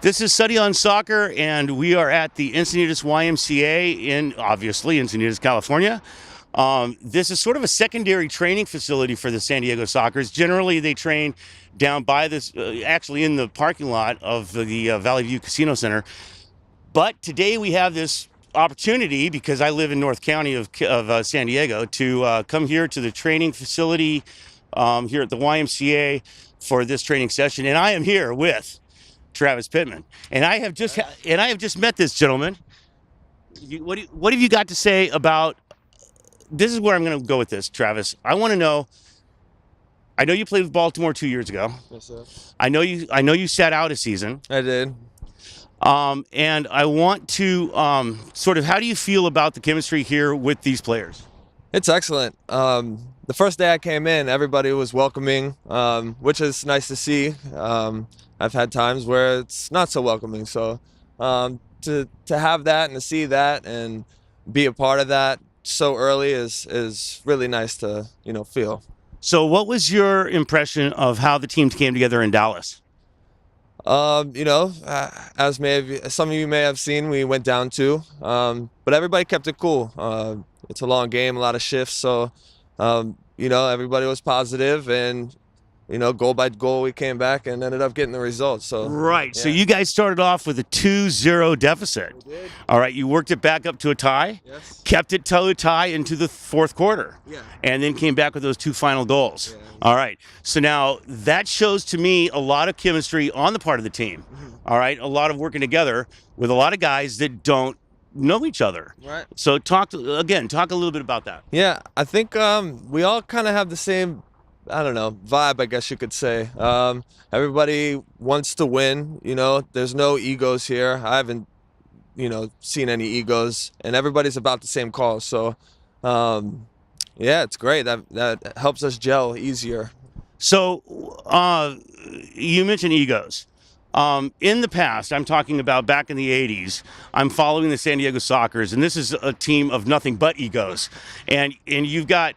This is Study on Soccer, and we are at the Encinitas YMCA in, obviously, Encinitas, California. This is sort of a secondary training facility for the San Diego Sockers. Generally, they train down by this, actually in the parking lot of the Valley View Casino Center. But today we have this opportunity, because I live in North County of San Diego, to come here to the training facility here at the YMCA for this training session. And I am here with Travis Pittman, and I have just met this gentleman. What have you got to say about this? Is where I'm going to go with this, Travis. I want to know. I know you played with Baltimore 2 years ago. Yes, sir. I know you sat out a season. I did. And I want to sort of, how do you feel about the chemistry here with these players? It's excellent. The first day I came in, everybody was welcoming, which is nice to see. I've had times where it's not so welcoming. So to have that and to see that and be a part of that so early is really nice to feel. So what was your impression of how the team came together in Dallas? As some of you may have seen, we went down 2, but everybody kept it cool. It's a long game, a lot of shifts, so everybody was positive, and goal by goal, we came back and ended up getting the result. So right. Yeah. So you guys started off with a 2-0 deficit. We did. All right. You worked it back up to a tie. Yes. Kept it to a tie into the fourth quarter. Yeah. And then came back with those 2 final goals. Yeah. All right. So now that shows to me a lot of chemistry on the part of the team. Mm-hmm. All right. A lot of working together with a lot of guys that don't know each other. Right. So talk a little bit about that. Yeah, I think we all kind of have the same, vibe, I guess you could say. Everybody wants to win, there's no egos here. I haven't, seen any egos, and everybody's about the same cause. So, yeah, it's great. That helps us gel easier. So you mentioned egos. In the past, I'm talking about back in the 80s, I'm following the San Diego Sockers, and this is a team of nothing but egos. And you've got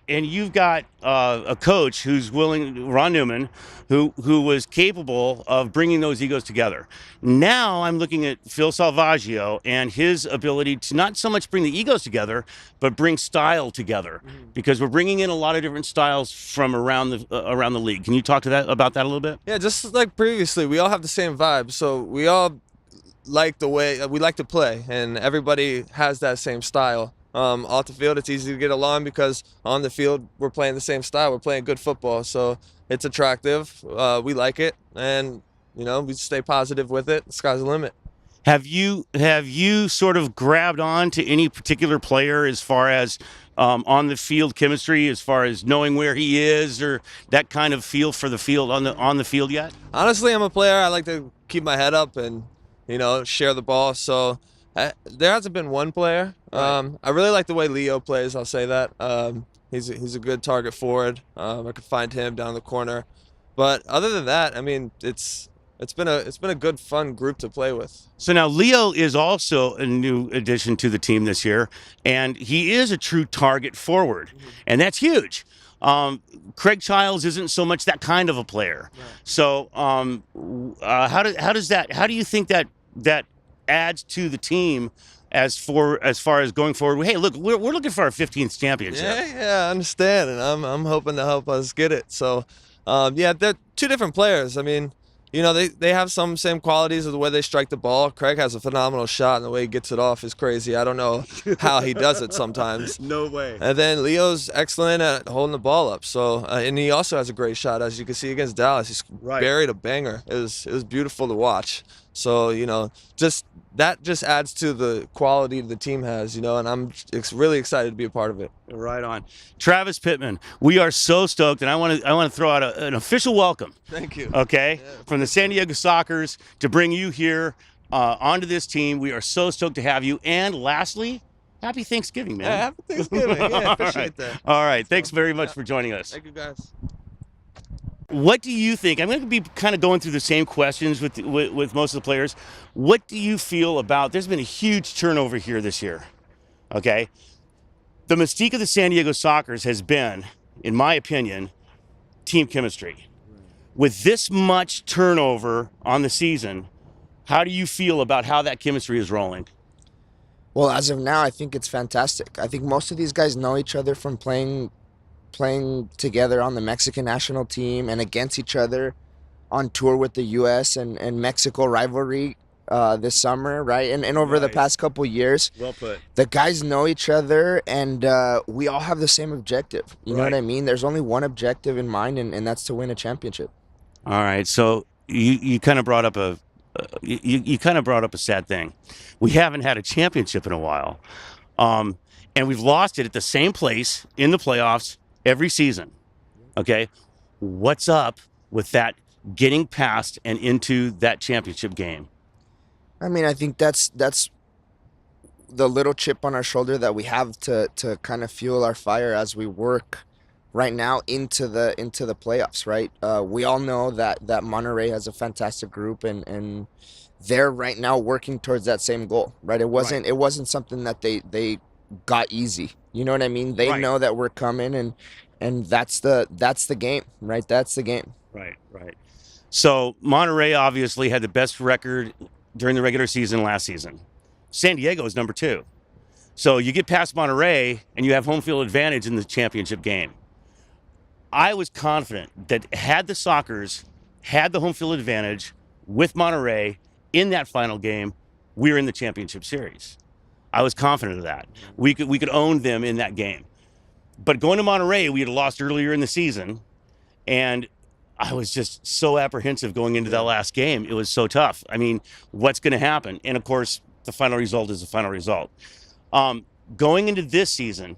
a coach who's willing, Ron Newman, who was capable of bringing those egos together. Now I'm looking at Phil Salvaggio and his ability to not so much bring the egos together, but bring style together, because we're bringing in a lot of different styles from around the league. Can you talk about that a little bit? Yeah, just like previously, we all have the same vibe. So we all like the way we like to play, and everybody has that same style. Off the field, it's easy to get along because on the field, we're playing the same style. We're playing good football, so it's attractive. We like it, and we stay positive with it. The sky's the limit. Have you sort of grabbed on to any particular player as far as on the field chemistry, as far as knowing where he is, or that kind of feel for the field on the field yet? Honestly, I'm a player. I like to keep my head up and share the ball. So there hasn't been one player. Right. I really like the way Leo plays. I'll say that. He's a good target forward. I could find him down the corner. But other than that, I mean, it's been a good, fun group to play with. So now Leo is also a new addition to the team this year, and he is a true target forward, and that's huge. Craig Childs isn't so much that kind of a player. Right. So how do you think that adds to the team as far as going forward? Hey, look, we're looking for our 15th championship. Yeah, I understand, and I'm hoping to help us get it. So, yeah, they're 2 different players. I mean, they have some same qualities of the way they strike the ball. Craig has a phenomenal shot, and the way he gets it off is crazy. I don't know how he does it sometimes. No way. And then Leo's excellent at holding the ball up. So, and he also has a great shot, as you can see against Dallas. He's buried a banger. It was beautiful to watch. So, that just adds to the quality the team has, and I'm really excited to be a part of it. Right on. Travis Pittman, we are so stoked, and I want to throw out an official welcome. Thank you. Okay, Yeah. from the San Diego Sockers to bring you here onto this team. We are so stoked to have you. And lastly, happy Thanksgiving, man. Yeah, happy Thanksgiving. Yeah, appreciate that. All right. Thanks very much for joining us. Thank you, guys. What do you think? I'm going to be kind of going through the same questions with most of the players. What do you feel about? There's been a huge turnover here this year. Okay, the mystique of the San Diego Sockers has been, in my opinion, team chemistry. With this much turnover on the season, How do you feel about how that chemistry is rolling? Well, as of now, I think it's fantastic. I think most of these guys know each other from playing together on the Mexican national team and against each other on tour with the U.S. and Mexico rivalry this summer, right? And over the Right. past couple years, Well put. the guys know each other, and we all have the same objective. You know what Right. I mean? There's only one objective in mind, and that's to win a championship. All right. So you kind of brought up you kind of brought up a sad thing. We haven't had a championship in a while, and we've lost it at the same place in the playoffs every season. Okay, what's up with that getting past and into that championship game? I mean, I think that's the little chip on our shoulder that we have to kind of fuel our fire as we work right now into the playoffs, right? We all know that Monterrey has a fantastic group, and they're right now working towards that same goal, right? It wasn't something that they got easy. You know what I mean? They Right. know that we're coming, and that's the game, right? That's the game. Right. Right. So Monterrey obviously had the best record during the regular season last season. San Diego is number 2. So you get past Monterrey and you have home field advantage in the championship game. I was confident that had the Sockers had the home field advantage with Monterrey in that final game, we were in the championship series. I was confident of that. We could own them in that game. But going to Monterrey, we had lost earlier in the season, and I was just so apprehensive going into that last game. It was so tough. I mean, what's going to happen? And of course, the final result is the final result. Going into this season,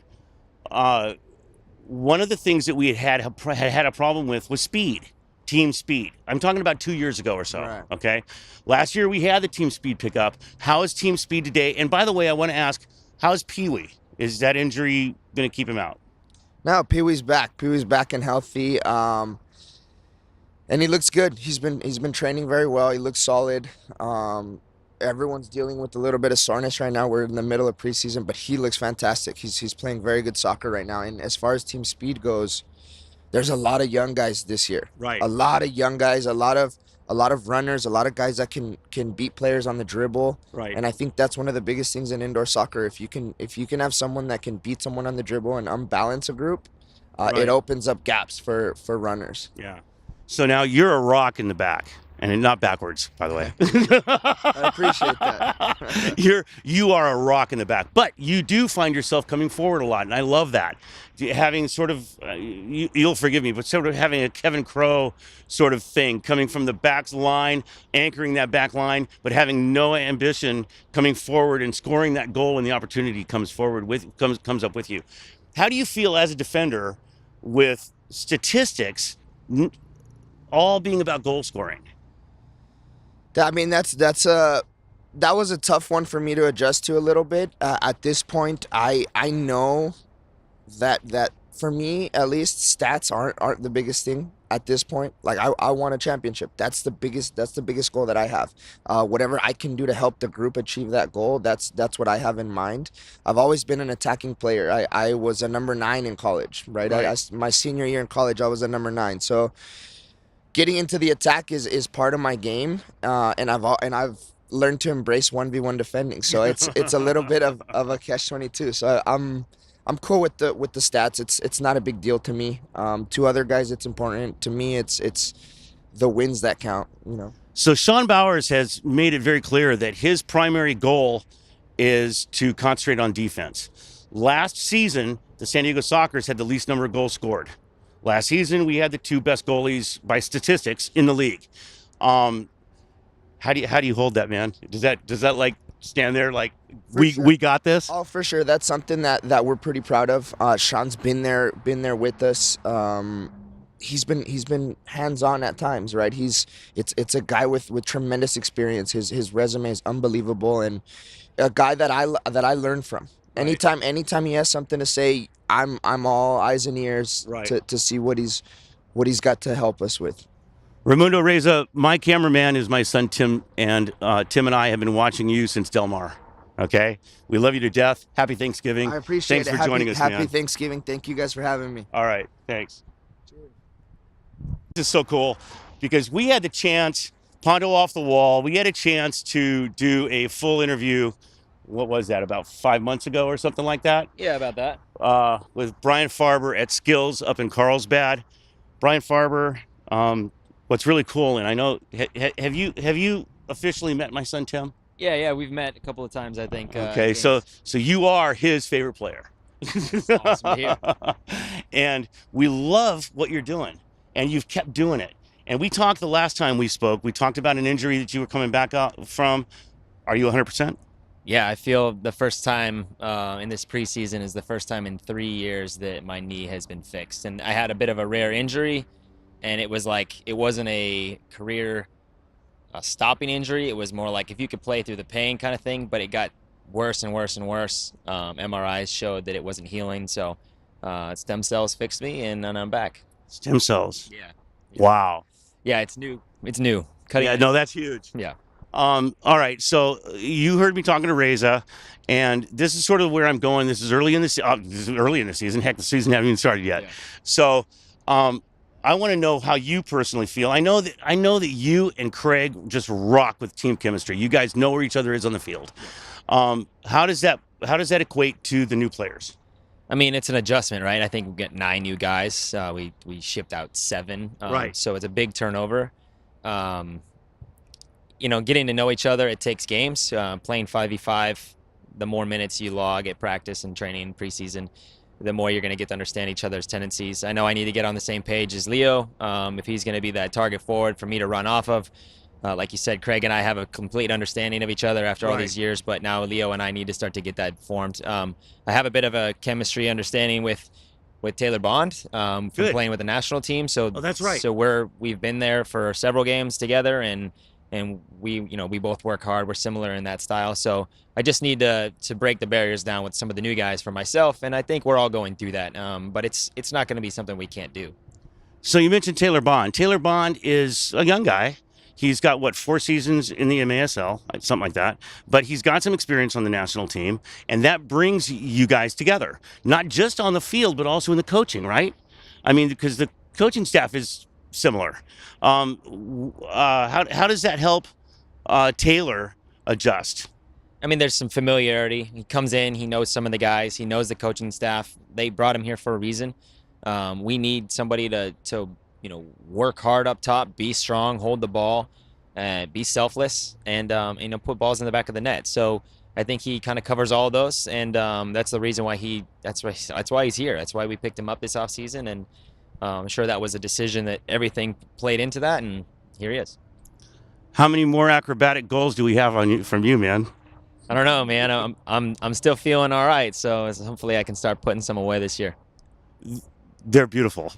one of the things that we had a problem with was speed, team speed. I'm talking about 2 years ago or so. Right. Okay, last year we had the team speed pickup. How is team speed today? And by the way, I want to ask, how's Pee Wee? Is that injury going to keep him out? No, Pee Wee's back. Pee Wee's back and healthy. And he looks good. He's been training very well. He looks solid. Everyone's dealing with a little bit of soreness right now. We're in the middle of preseason, but he looks fantastic. He's playing very good soccer right now. And as far as team speed goes, there's a lot of young guys this year. Right. A lot of young guys, a lot of runners, a lot of guys that can beat players on the dribble. Right. And I think that's one of the biggest things in indoor soccer. If you can have someone that can beat someone on the dribble and unbalance a group, Right. it opens up gaps for runners. Yeah. So now you're a rock in the back, and not backwards, by the way. I appreciate that. You are a rock in the back, but you do find yourself coming forward a lot, and I love that. Having sort of, you'll forgive me, but sort of having a Kevin Crowe sort of thing, coming from the back line, anchoring that back line, but having no ambition, coming forward and scoring that goal when the opportunity comes up with you. How do you feel as a defender with statistics all being about goal scoring? I mean, that was a tough one for me to adjust to a little bit. At this point, I know that for me at least, stats aren't the biggest thing at this point. Like I want a championship. That's the biggest goal that I have. Whatever I can do to help the group achieve that goal, that's what I have in mind. I've always been an attacking player. I was a number 9 in college, right? Right. My senior year in college, I was a number 9. So getting into the attack is part of my game, and I've learned to embrace 1v1 defending. So it's a little bit of a catch-22. So I'm cool with the stats. It's not a big deal to me. To other guys, it's important. To me, it's the wins that count. You know. So Sean Bowers has made it very clear that his primary goal is to concentrate on defense. Last season, the San Diego Sockers had the least number of goals scored. Last season, we had the 2 best goalies by statistics in the league. How do you hold that, man? Does that like stand there like we got this? Oh, for sure. That's something that we're pretty proud of. Sean's been there with us. He's been hands-on at times, right? It's a guy with tremendous experience. His resume is unbelievable, and a guy that I learned from. Right. Anytime he has something to say, I'm all eyes and ears. Right. To see what he's got to help us with. Raimundo Reza, my cameraman is my son Tim, and Tim and I have been watching you since Del Mar. Okay, we love you to death. Happy Thanksgiving. I appreciate it. Thanks for joining us, Happy man. Thanksgiving. Thank you guys for having me. All right, thanks. This is so cool because we had the chance Pondo off the wall. We had a chance to do a full interview. What was that? About 5 months ago or something like that. Yeah, about that. With Brian Farber at Skills up in Carlsbad. Brian Farber. What's really cool, and I know, have you officially met my son Tim? Yeah, we've met a couple of times, I think. Okay, so you are his favorite player. Awesome to hear. And we love what you're doing, and you've kept doing it. And we talked the last time we spoke. We talked about an injury that you were coming back out from. Are you 100%? Yeah, I feel the first time in this preseason is the first time in 3 years that my knee has been fixed. And I had a bit of a rare injury, and it was like, it wasn't a career stopping injury. It was more like if you could play through the pain kind of thing, but it got worse and worse and worse. MRIs showed that it wasn't healing, so stem cells fixed me, and then I'm back. Stem cells. Yeah. Wow. Yeah, it's new. It's new. Cutting. Yeah, no, that's huge. Yeah. All right, so you heard me talking to Reza, and this is sort of where I'm going. This is early in the season. Heck, the season hasn't even started yet. Yeah. So, I want to know how you personally feel. I know that you and Craig just rock with team chemistry. You guys know where each other is on the field. How does that equate to the new players? I mean, it's an adjustment, right? I think we get 9 new guys. We shipped out 7. Right. So it's a big turnover. Getting to know each other, it takes games. Playing 5v5, the more minutes you log at practice and training preseason, the more you're going to get to understand each other's tendencies. I know I need to get on the same page as Leo if he's going to be that target forward for me to run off of. Like you said, Craig and I have a complete understanding of each other after all these years, but now Leo and I need to start to get that formed. I have a bit of a chemistry understanding with Taylor Bond from playing with the national team. So that's right. So we've been there for several games together, and we both work hard. We're similar in that style. So I just need to break the barriers down with some of the new guys for myself, and I think we're all going through that. But it's not going to be something we can't do. So you mentioned Taylor Bond. Taylor Bond is a young guy. He's got, 4 seasons in the MASL, something like that. But he's got some experience on the national team, and that brings you guys together, not just on the field, but also in the coaching, right? I mean, because the coaching staff is similar. How does that help Taylor adjust? I mean, there's some familiarity. He comes in, he knows some of the guys, he knows the coaching staff. They brought him here for a reason. We need somebody to work hard up top, be strong, hold the ball, be selfless, and put balls in the back of the net. So I think he kind of covers all of those, and that's the reason why that's why he's here. That's why we picked him up this offseason, and I'm sure that was a decision that everything played into that, and here he is. How many more acrobatic goals do we have from you, man? I don't know, man. I'm still feeling all right, so hopefully I can start putting some away this year. They're beautiful.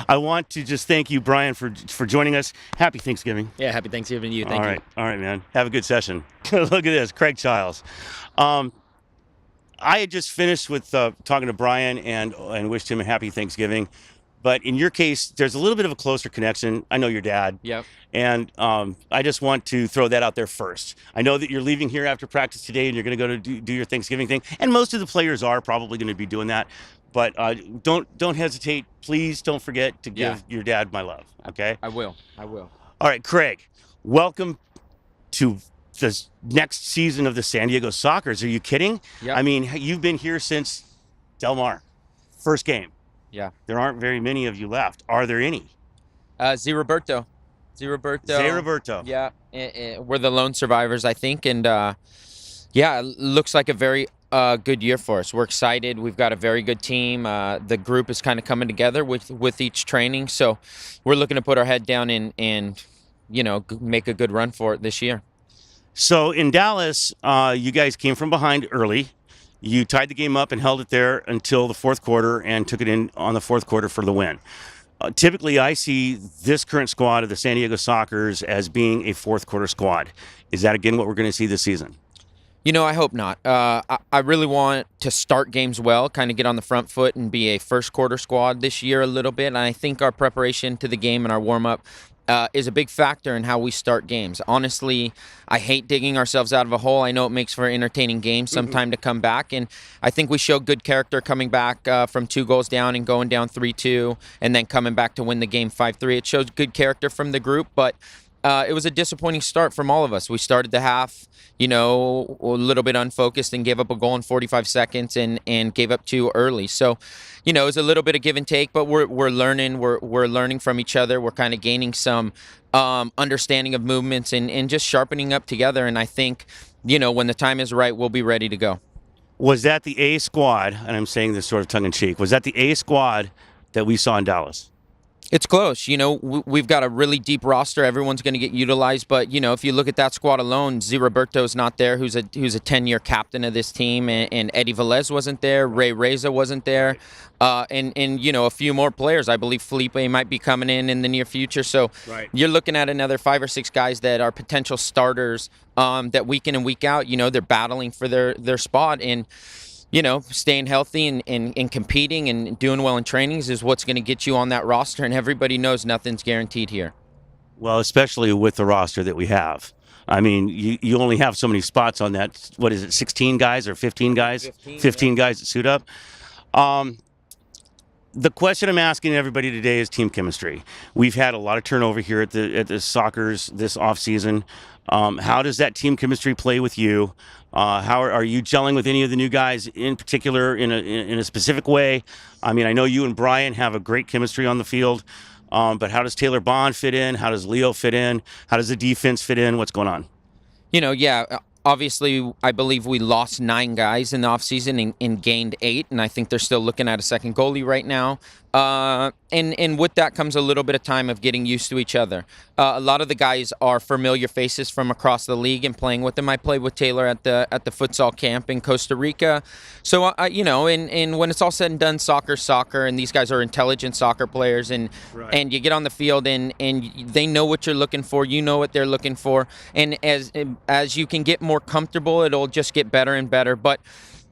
I want to just thank you, Brian, for joining us. Happy Thanksgiving. Yeah, happy Thanksgiving to you. Thank you. All right, man. Have a good session. Look at this, Craig Childs. I had just finished with talking to Brian and wished him a happy Thanksgiving. But in your case, there's a little bit of a closer connection. I know your dad. Yep. And I just want to throw that out there first. I know that you're leaving here after practice today and you're going to go to do your Thanksgiving thing. And most of the players are probably going to be doing that. But don't hesitate. Please don't forget to give your dad my love. Okay? I will. All right, Craig, welcome to the next season of the San Diego Sockers. Are you kidding? Yep. I mean, you've been here since Del Mar. First game. Yeah. There aren't very many of you left. Are there any? Zé Roberto. Yeah. We're the lone survivors, I think, and it looks like a very good year for us. We're excited. We've got a very good team. The group is kind of coming together with each training, so we're looking to put our head down and make a good run for it this year. So in Dallas, you guys came from behind early. You tied the game up and held it there until the fourth quarter and took it in on the fourth quarter for the win. Typically, I see this current squad of the San Diego Sockers as being a fourth quarter squad. Is that, again, what we're going to see this season? I hope not. I really want to start games well, kind of get on the front foot and be a first quarter squad this year a little bit. And I think our preparation to the game and our warm-up is a big factor in how we start games. Honestly, I hate digging ourselves out of a hole. I know it makes for an entertaining game sometime to come back, and I think we showed good character coming back from 2 goals down and going down 3-2, and then coming back to win the game 5-3. It shows good character from the group, but it was a disappointing start from all of us. We started the half, a little bit unfocused and gave up a goal in 45 seconds and gave up 2 early. So, it was a little bit of give and take, but we're learning. We're learning from each other. We're kind of gaining some understanding of movements and just sharpening up together. And I think, when the time is right, we'll be ready to go. Was that the A squad, and I'm saying this sort of tongue-in-cheek, was that the A squad that we saw in Dallas? It's close. We've got a really deep roster. Everyone's going to get utilized. But, if you look at that squad alone, Roberto's not there, who's a 10-year captain of this team. And Eddie Velez wasn't there. Ray Reza wasn't there. And a few more players. I believe Felipe might be coming in the near future. So you're looking at another 5 or 6 guys that are potential starters that week in and week out, they're battling for their spot. And staying healthy and competing and doing well in trainings is what's going to get you on that roster. And everybody knows nothing's guaranteed here. Well, especially with the roster that we have. I mean, you only have so many spots on that. What is it, 16 guys or 15 guys? 15 guys that suit up. The question I'm asking everybody today is team chemistry. We've had a lot of turnover here at the Sockers this offseason. How does that team chemistry play with you? How are you gelling with any of the new guys in particular in a specific way? I mean, I know you and Brian have a great chemistry on the field, but how does Taylor Bond fit in? How does Leo fit in? How does the defense fit in? What's going on? Obviously, I believe we lost 9 guys in the offseason and gained 8, and I think they're still looking at a second goalie right now. And with that comes a little bit of time of getting used to each other. A lot of the guys are familiar faces from across the league and playing with them. I played with Taylor at the futsal camp in Costa Rica. So, and when it's all said and done, soccer, and these guys are intelligent soccer players, and you get on the field and they know what you're looking for. You know what they're looking for. And as you can get more comfortable, it'll just get better and better. But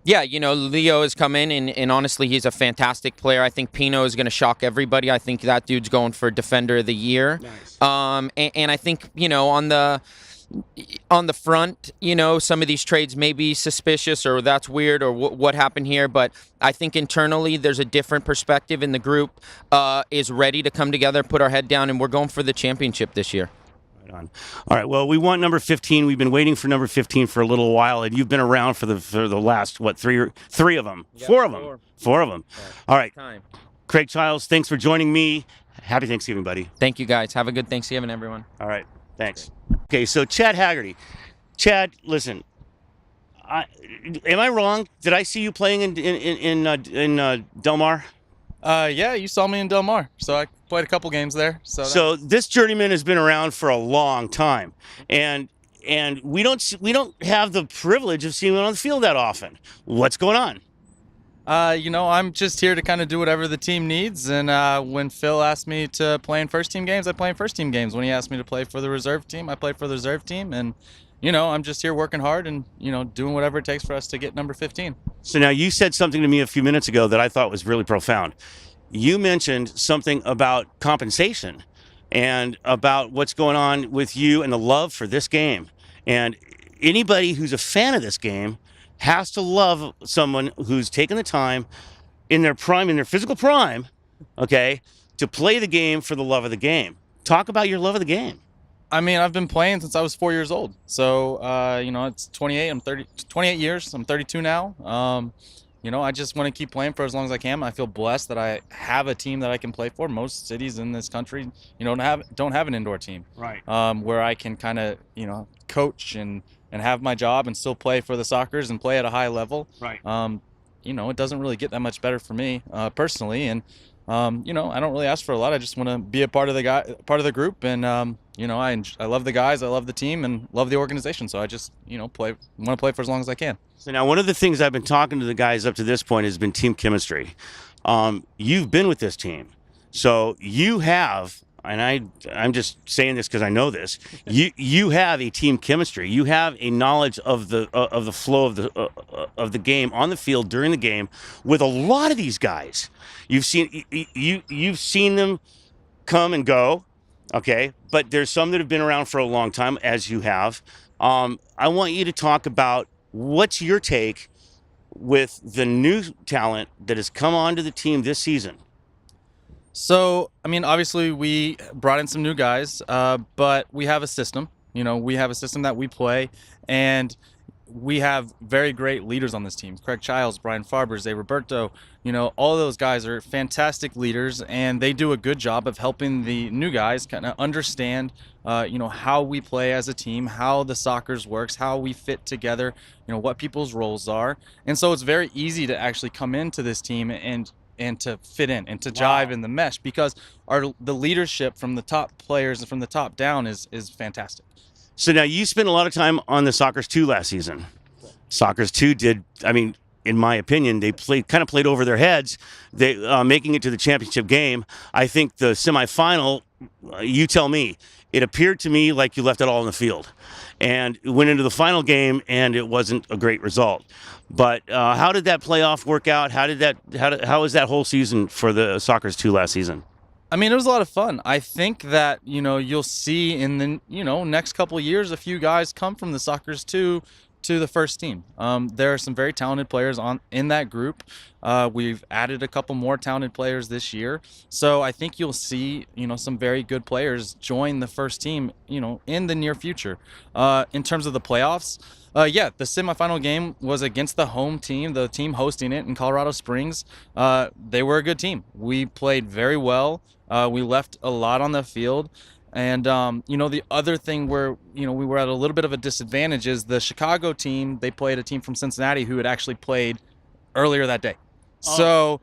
yeah, Leo has come in, and honestly, he's a fantastic player. I think Pino is going to shock everybody. I think that dude's going for Defender of the Year. Nice. And I think, on the front, some of these trades may be suspicious or that's weird or what happened here. But I think internally there's a different perspective, and the group is ready to come together, put our head down, and we're going for the championship this year. On. All right. Well, we want number 15. We've been waiting for number 15 for a little while, and you've been around for the last three of them, yeah, four of them. Yeah. All right. Craig Childs, thanks for joining me. Happy Thanksgiving, buddy. Thank you, guys. Have a good Thanksgiving, everyone. All right. Thanks. Okay. So Chad Haggerty. Chad, listen. Am I wrong? Did I see you playing in Del Mar? Yeah, you saw me in Del Mar, so I played a couple games there. So this journeyman has been around for a long time, and we don't have the privilege of seeing him on the field that often. What's going on? I'm just here to kind of do whatever the team needs, and when Phil asked me to play in first team games, I play in first team games. When he asked me to play for the reserve team, I played for the reserve team, and I'm just here working hard and, doing whatever it takes for us to get number 15. So now you said something to me a few minutes ago that I thought was really profound. You mentioned something about compensation and about what's going on with you and the love for this game. And anybody who's a fan of this game has to love someone who's taken the time in their prime, in their physical prime, okay, to play the game for the love of the game. Talk about your love of the game. I mean, I've been playing since I was 4 years old. So, it's 28 years. I'm 32 now. I just want to keep playing for as long as I can. I feel blessed that I have a team that I can play for. Most cities in this country, don't have an indoor team. Right. Where I can kind of, coach and have my job and still play for the Sockers and play at a high level. Right. It doesn't really get that much better for me personally. And, I don't really ask for a lot. I just want to be a part of the group. And, I love the guys, I love the team, and love the organization. So I just, want to play for as long as I can. So now one of the things I've been talking to the guys up to this point has been team chemistry. You've been with this team. So you have, and I'm just saying this because I know this, you have a team chemistry. You have a knowledge of the flow of the game on the field during the game with a lot of these guys. You've seen them come and go, okay? But there's some that have been around for a long time, as you have. I want you to talk about what's your take with the new talent that has come onto the team this season. So, I mean, obviously we brought in some new guys, but we have a system. We have a system that we play, and we have very great leaders on this team. Craig Childs, Brian Farber, Zay Roberto, all of those guys are fantastic leaders, and they do a good job of helping the new guys kind of understand, how we play as a team, how the soccer's works, how we fit together, what people's roles are. And so it's very easy to actually come into this team and to fit in and to jive in the mesh, because the leadership from the top players and from the top down is fantastic. So now you spent a lot of time on the Soccers 2 last season. Soccers 2 did, I mean, in my opinion, they kind of played over their heads, they making it to the championship game. I think the semifinal, you tell me, it appeared to me like you left it all in the field, and went into the final game, and it wasn't a great result. But how did that playoff work out? How was that whole season for the Soccers 2 last season? I mean, it was a lot of fun. I think that, you'll see in the, next couple of years, a few guys come from the Soccers 2 to the first team. There are some very talented players in that group. We've added a couple more talented players this year. So I think you'll see, some very good players join the first team, in the near future. In terms of the playoffs, the semifinal game was against the home team, the team hosting it in Colorado Springs. They were a good team. We played very well. We left a lot on the field. And, the other thing where, we were at a little bit of a disadvantage is the Chicago team, they played a team from Cincinnati who had actually played earlier that day. So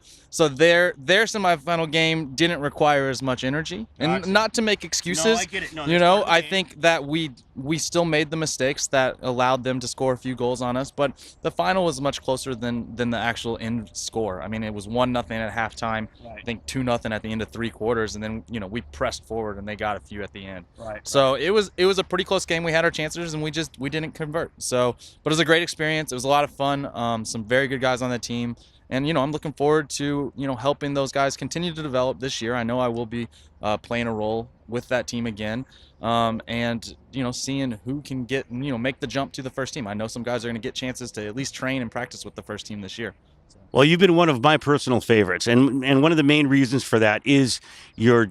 their semifinal game didn't require as much energy, and Gotcha. not to make excuses. No, I get it. No, that's part of the I game. think that we still made the mistakes that allowed them to score a few goals on us, but the final was much closer than the actual end score. I mean, it was 1-0 at halftime. Right. I think 2-0 at the end of 3 quarters, and then we pressed forward and they got a few at the end. Right. So it was a pretty close game. We had our chances and we didn't convert. So, but it was a great experience. It was a lot of fun. Some very good guys on the team. And, I'm looking forward to, helping those guys continue to develop this year. I know I will be playing a role with that team again, and, seeing who can get, make the jump to the first team. I know some guys are going to get chances to at least train and practice with the first team this year. Well, you've been one of my personal favorites, and one of the main reasons for that is your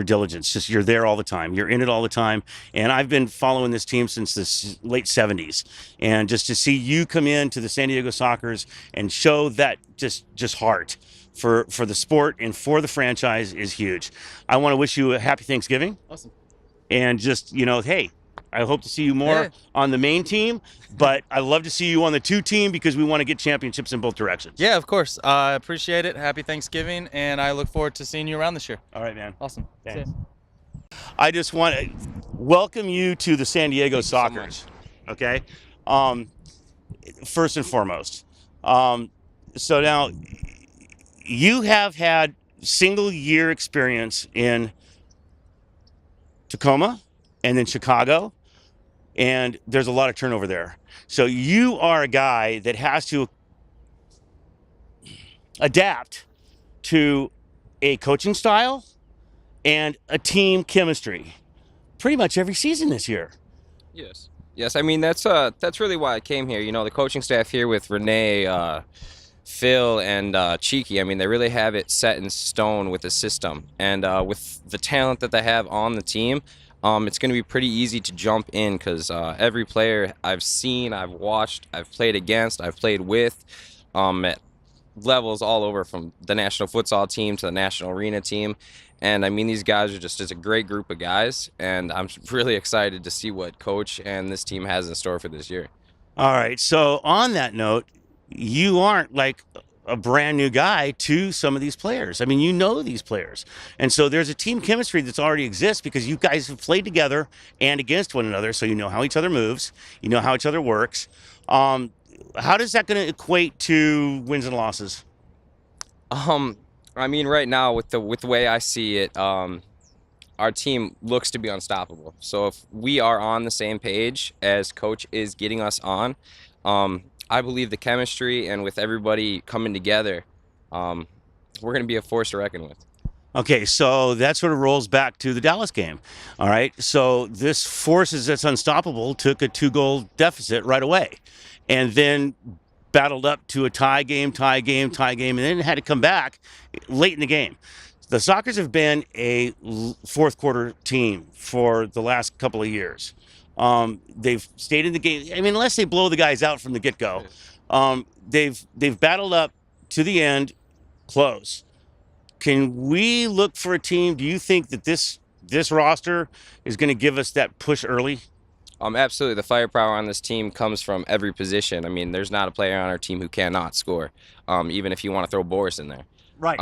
diligence. Just you're there all the time. You're in it all the time. And I've been following this team since the late 70s. And just to see you come into the San Diego Soccers and show that just heart for the sport and for the franchise is huge. I want to wish you a happy Thanksgiving. Awesome. And just, hey, I hope to see you more on the main team, but I love to see you on the 2 team because we want to get championships in both directions. Yeah, of course. I appreciate it. Happy Thanksgiving, and I look forward to seeing you around this year. All right, man. Awesome. Thanks. I just want to welcome you to the San Diego Soccers. Okay. First and foremost. So now you have had single year experience in Tacoma and then Chicago, and there's a lot of turnover there. So you are a guy that has to adapt to a coaching style and a team chemistry pretty much every season this year. Yes. I mean, that's really why I came here. The coaching staff here with Renee, Phil, and Cheeky, I mean, they really have it set in stone with the system. And with the talent that they have on the team, it's going to be pretty easy to jump in because every player I've seen, I've watched, I've played against, I've played with at levels all over, from the national futsal team to the national arena team. And I mean, these guys are just a great group of guys, and I'm really excited to see what Coach and this team has in store for this year. All right. So on that note, you aren't like a brand new guy to some of these players. I mean, you know these players. And so there's a team chemistry that's already exists because you guys have played together and against one another. So you know how each other moves, you know how each other works. How does that going to equate to wins and losses? I mean, right now with the way I see it, our team looks to be unstoppable. So if we are on the same page as Coach is getting us on, I believe the chemistry and with everybody coming together, we're going to be a force to reckon with. Okay, so that sort of rolls back to the Dallas game. All right, so this Forces that's unstoppable took a 2-goal deficit right away and then battled up to a tie game, and then had to come back late in the game. The Sockers have been a fourth quarter team for the last couple of years. They've stayed in the game. I mean, unless they blow the guys out from the get-go, they've battled up to the end, close. Can we look for a team? Do you think that this roster is going to give us that push early? Absolutely. The firepower on this team comes from every position. I mean, there's not a player on our team who cannot score, even if you want to throw Boris in there. Right.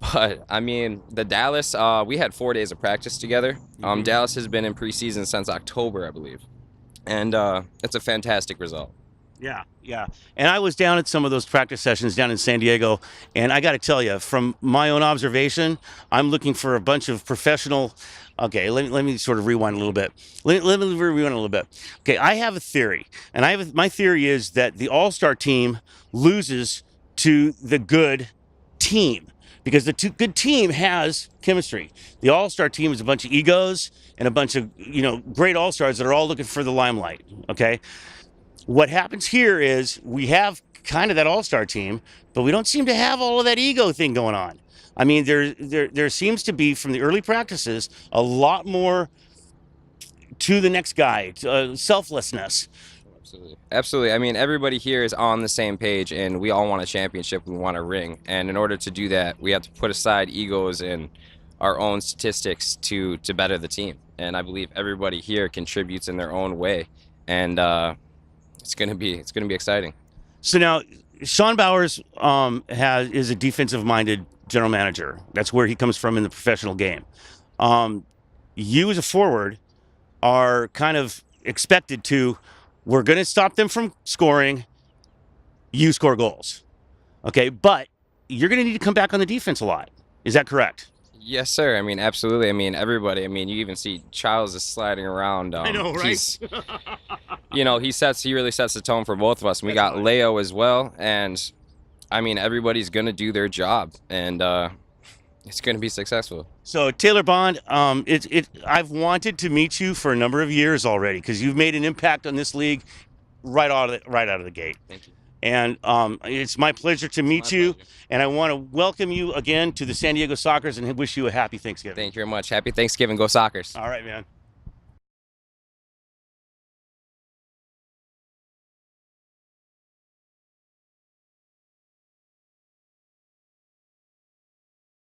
But I mean, the Dallas, we had 4 days of practice together. Dallas has been in preseason since October, I believe, and it's a fantastic result. Yeah, yeah. And I was down at some of those practice sessions down in San Diego, and I got to tell you, from my own observation, I'm looking for a bunch of professional. Okay, let me sort of rewind a little bit. Let me rewind a little bit. Okay, I have a theory, and my theory is that the All-Star team loses to the good team because the good team has chemistry. The All-Star team is a bunch of egos and a bunch of great All-Stars that are all looking for the limelight. Okay. What happens here is we have kind of that all-star team, but we don't seem to have all of that ego thing going on. I mean, there seems to be, from the early practices, a lot more to the next guy, selflessness. Absolutely. I mean, everybody here is on the same page, and we all want a championship. We want a ring. And in order to do that, we have to put aside egos and our own statistics to better the team. And I believe everybody here contributes in their own way. And it's gonna be exciting. So now, Sean Bowers is a defensive-minded general manager. That's where he comes from in the professional game. You as a forward are kind of expected to. We're going to stop them from scoring. You score goals, okay? But you're going to need to come back on the defense a lot. Is that correct? Yes, sir. I mean, absolutely. I mean, everybody. I mean, you even see Charles is sliding around. I know, right? He really sets the tone for both of us. And we got Leo as well, and I mean, everybody's gonna do their job, and it's gonna be successful. So Taylor Bond, I've wanted to meet you for a number of years already because you've made an impact on this league right out of the gate. Thank you. And it's my pleasure to meet you. And I want to welcome you again to the San Diego Sockers and wish you a happy Thanksgiving. Thank you very much. Happy Thanksgiving. Go Sockers. All right, man.